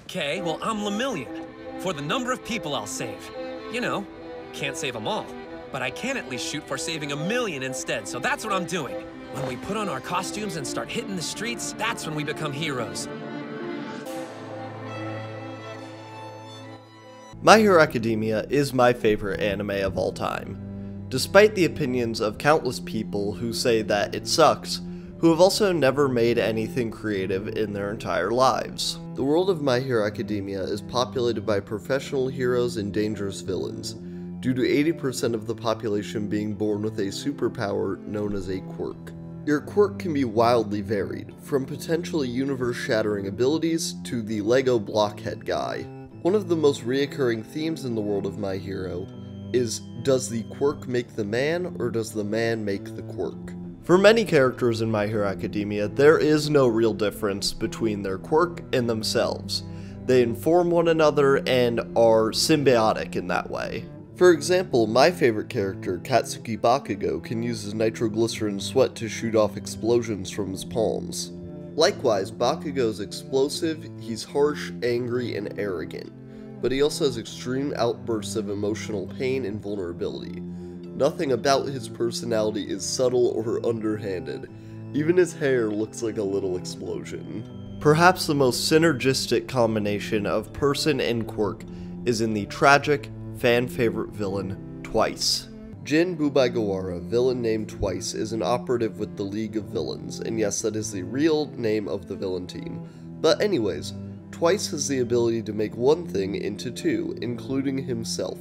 Okay, well, I'm Lemillion. For the number of people I'll save. You know, can't save them all. But I can at least shoot for saving 1,000,000 instead, so that's what I'm doing. When we put on our costumes and start hitting the streets, that's when we become heroes. My Hero Academia is my favorite anime of all time. Despite the opinions of countless people who say that it sucks, who have also never made anything creative in their entire lives. The world of My Hero Academia is populated by professional heroes and dangerous villains, due to 80% of the population being born with a superpower known as a quirk. Your quirk can be wildly varied, from potentially universe-shattering abilities to the Lego blockhead guy. One of the most reoccurring themes in the world of My Hero is, does the quirk make the man, or does the man make the quirk? For many characters in My Hero Academia, there is no real difference between their quirk and themselves. They inform one another and are symbiotic in that way. For example, my favorite character, Katsuki Bakugo, can use his nitroglycerin sweat to shoot off explosions from his palms. Likewise, Bakugo's explosive, he's harsh, angry, and arrogant, but he also has extreme outbursts of emotional pain and vulnerability. Nothing about his personality is subtle or underhanded. Even his hair looks like a little explosion. Perhaps the most synergistic combination of person and quirk is in the tragic, fan-favorite villain, Twice. Jin Bubaigawara, villain named Twice, is an operative with the League of Villains, and yes, that is the real name of the villain team. But anyways, Twice has the ability to make one thing into two, including himself.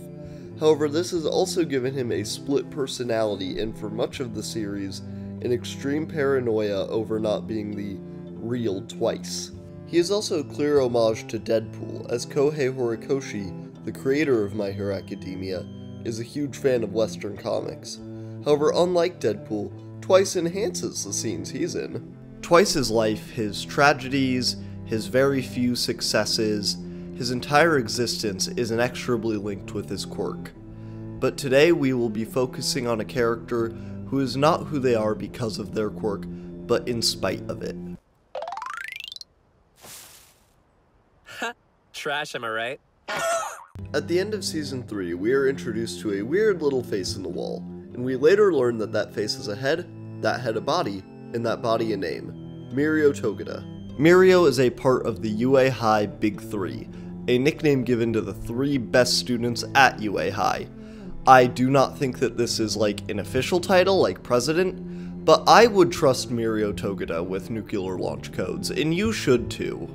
However, this has also given him a split personality and for much of the series, an extreme paranoia over not being the real Twice. He is also a clear homage to Deadpool, as Kohei Horikoshi, the creator of My Hero Academia, is a huge fan of Western comics. However, unlike Deadpool, Twice enhances the scenes he's in. Twice's life, his tragedies, his very few successes, his entire existence is inexorably linked with his quirk. But today we will be focusing on a character who is not who they are because of their quirk, but in spite of it. Trash, am I right? At the end of Season 3, we are introduced to a weird little face in the wall, and we later learn that that face has a head, that head a body, and that body a name. Mirio Togeda. Mirio is a part of the UA High Big Three, a nickname given to the 3 best students at UA High. I do not think that this is like an official title like president, but I would trust Mirio Togeda with nuclear launch codes, and you should too.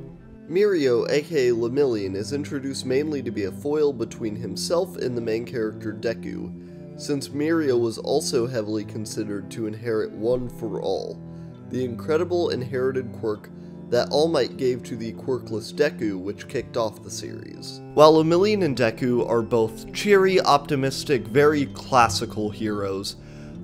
Mirio, aka Lemillion, is introduced mainly to be a foil between himself and the main character Deku, since Mirio was also heavily considered to inherit One for All, the incredible inherited quirk that All Might gave to the quirkless Deku, which kicked off the series. While Lemillion and Deku are both cheery, optimistic, very classical heroes,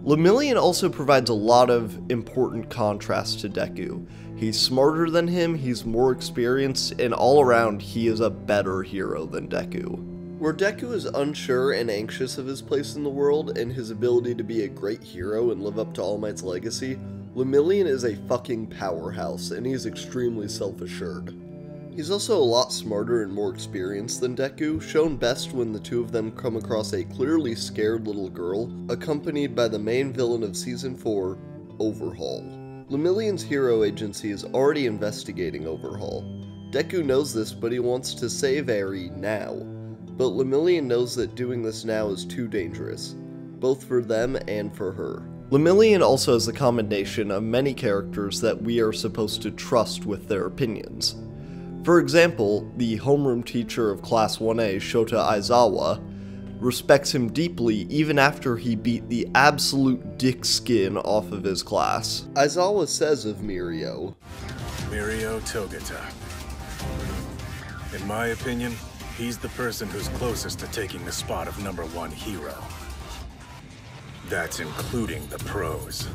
Lemillion also provides a lot of important contrast to Deku. He's smarter than him, he's more experienced, and all around he is a better hero than Deku. Where Deku is unsure and anxious of his place in the world and his ability to be a great hero and live up to All Might's legacy, Lemillion is a fucking powerhouse, and he's extremely self-assured. He's also a lot smarter and more experienced than Deku, shown best when the two of them come across a clearly scared little girl, accompanied by the main villain of Season 4, Overhaul. Lemillion's hero agency is already investigating Overhaul. Deku knows this, but he wants to save Eri now. But Lemillion knows that doing this now is too dangerous, both for them and for her. Lemillion also has a combination of many characters that we are supposed to trust with their opinions. For example, the homeroom teacher of Class 1A, Shota Aizawa, respects him deeply even after he beat the absolute dick skin off of his class. Aizawa says of Mirio, Mirio Togeda. In my opinion, he's the person who's closest to taking the spot of #1 hero. That's including the pros.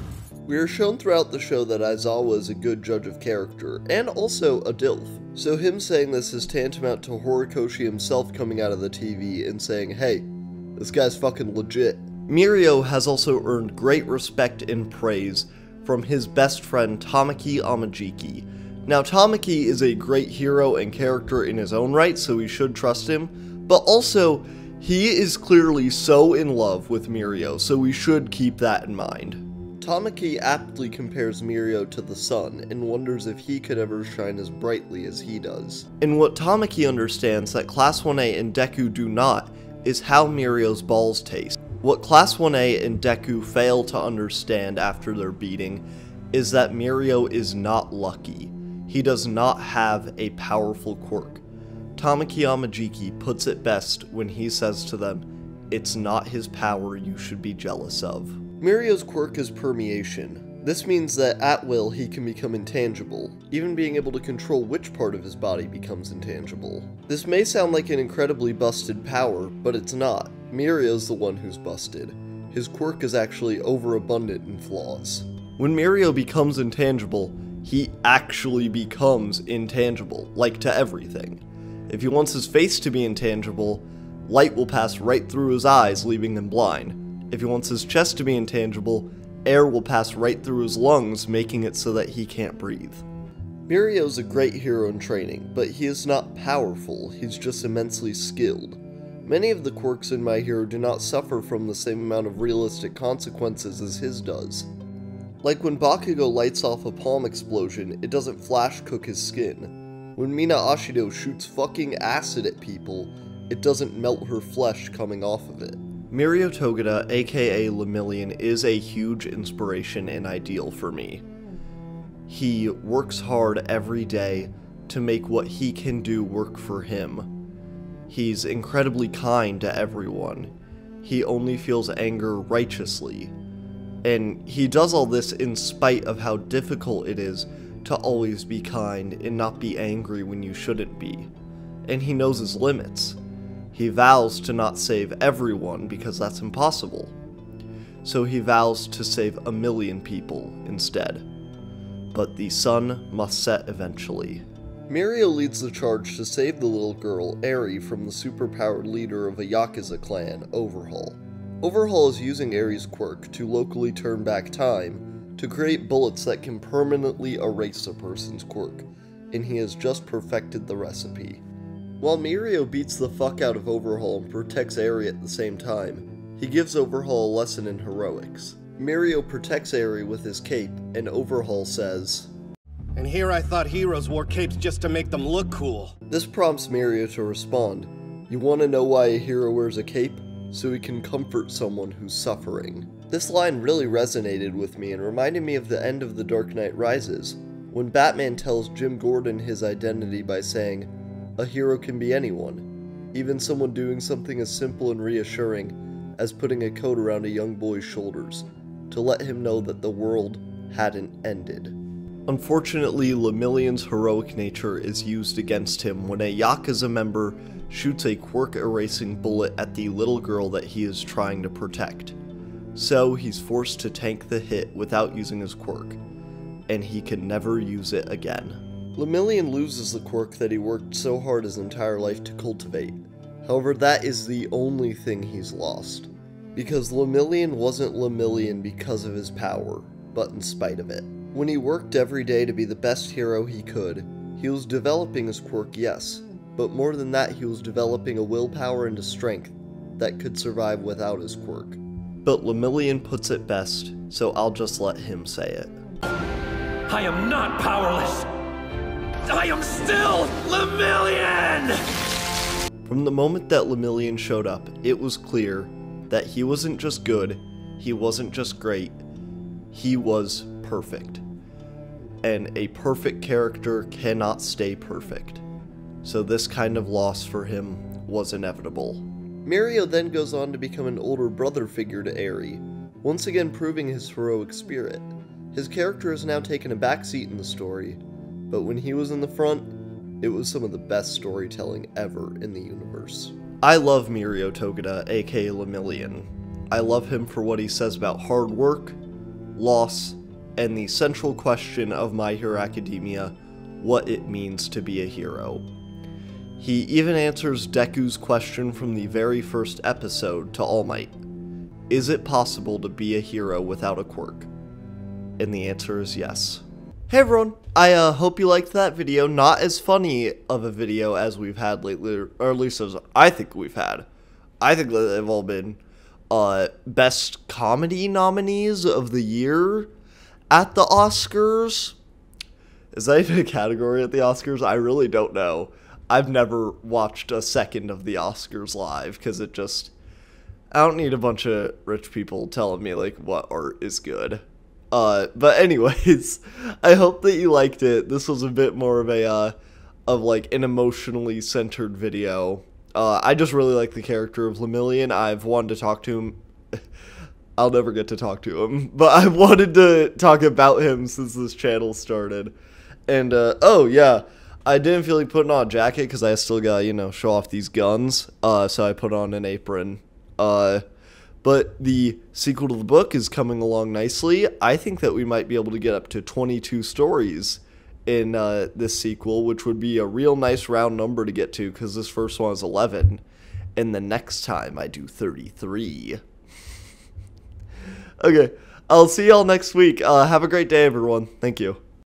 We are shown throughout the show that Aizawa is a good judge of character, and also a DILF. So him saying this is tantamount to Horikoshi himself coming out of the TV and saying, hey, this guy's fucking legit. Mirio has also earned great respect and praise from his best friend Tamaki Amajiki, Now, Tamaki is a great hero and character in his own right, so we should trust him, but also, he is clearly so in love with Mirio, so we should keep that in mind. Tamaki aptly compares Mirio to the sun and wonders if he could ever shine as brightly as he does. And what Tamaki understands that Class 1A and Deku do not is how Mirio's balls taste. What Class 1A and Deku fail to understand after their beating is that Mirio is not lucky. He does not have a powerful quirk. Tamaki Amajiki puts it best when he says to them, "It's not his power you should be jealous of." Mirio's quirk is permeation. This means that at will he can become intangible, even being able to control which part of his body becomes intangible. This may sound like an incredibly busted power, but it's not. Mirio's the one who's busted. His quirk is actually overabundant in flaws. When Mirio becomes intangible, he actually becomes intangible, like to everything. If he wants his face to be intangible, light will pass right through his eyes, leaving him blind. If he wants his chest to be intangible, air will pass right through his lungs, making it so that he can't breathe. Mirio's a great hero in training, but he is not powerful, he's just immensely skilled. Many of the quirks in My Hero do not suffer from the same amount of realistic consequences as his does. Like when Bakugo lights off a palm explosion, it doesn't flash cook his skin. When Mina Ashido shoots fucking acid at people, it doesn't melt her flesh coming off of it. Mirio Togeda, aka Lemillion, is a huge inspiration and ideal for me. He works hard every day to make what he can do work for him. He's incredibly kind to everyone. He only feels anger righteously. And he does all this in spite of how difficult it is to always be kind and not be angry when you shouldn't be. And he knows his limits. He vows to not save everyone because that's impossible. So he vows to save 1,000,000 people instead. But the sun must set eventually. Mirio leads the charge to save the little girl, Eri, from the superpowered leader of a Yakuza clan, Overhaul. Overhaul is using Eri's quirk to locally turn back time to create bullets that can permanently erase a person's quirk, and he has just perfected the recipe. While Mirio beats the fuck out of Overhaul and protects Eri at the same time, he gives Overhaul a lesson in heroics. Mirio protects Eri with his cape, and Overhaul says, "And here I thought heroes wore capes just to make them look cool." This prompts Mirio to respond, "You want to know why a hero wears a cape? So he can comfort someone who's suffering." This line really resonated with me and reminded me of the end of The Dark Knight Rises, when Batman tells Jim Gordon his identity by saying, "A hero can be anyone, even someone doing something as simple and reassuring as putting a coat around a young boy's shoulders, to let him know that the world hadn't ended." Unfortunately, Lemillion's heroic nature is used against him when a Yakuza member shoots a quirk-erasing bullet at the little girl that he is trying to protect. So he's forced to tank the hit without using his quirk, and he can never use it again. Lemillion loses the quirk that he worked so hard his entire life to cultivate. However, that is the only thing he's lost. Because Lemillion wasn't Lemillion because of his power, but in spite of it. When he worked every day to be the best hero he could, he was developing his quirk, yes, but more than that, he was developing a willpower and a strength that could survive without his quirk. But Lemillion puts it best, so I'll just let him say it. I am not powerless! I am still Lemillion! From the moment that Lemillion showed up, it was clear that he wasn't just good, he wasn't just great, he was perfect. And a perfect character cannot stay perfect. So this kind of loss for him was inevitable. Mirio then goes on to become an older brother figure to Eri, once again proving his heroic spirit. His character has now taken a backseat in the story, but when he was in the front, it was some of the best storytelling ever in the universe. I love Mirio Togeda, aka Lemillion. I love him for what he says about hard work, loss, and the central question of My Hero Academia, what it means to be a hero. He even answers Deku's question from the very first episode to All Might. Is it possible to be a hero without a quirk? And the answer is yes. Hey everyone, I hope you liked that video. Not as funny of a video as we've had lately, or at least as I think we've had. I think that they've all been best comedy nominees of the year at the Oscars. Is that even a category at the Oscars? I really don't know. I've never watched a second of the Oscars live because it just... I don't need a bunch of rich people telling me like what art is good. But anyways, I hope that you liked it. This was a bit more of a, like an emotionally centered video. I just really like the character of Lemillion. I've wanted to talk to him. I'll never get to talk to him, but I've wanted to talk about him since this channel started. And, oh yeah, I didn't feel like putting on a jacket because I still got, you know, show off these guns. So I put on an apron. But the sequel to the book is coming along nicely. I think that we might be able to get up to 22 stories in this sequel, which would be a real nice round number to get to because this first one is 11. And the next time I do 33. Okay, I'll see y'all next week. Have a great day, everyone. Thank you.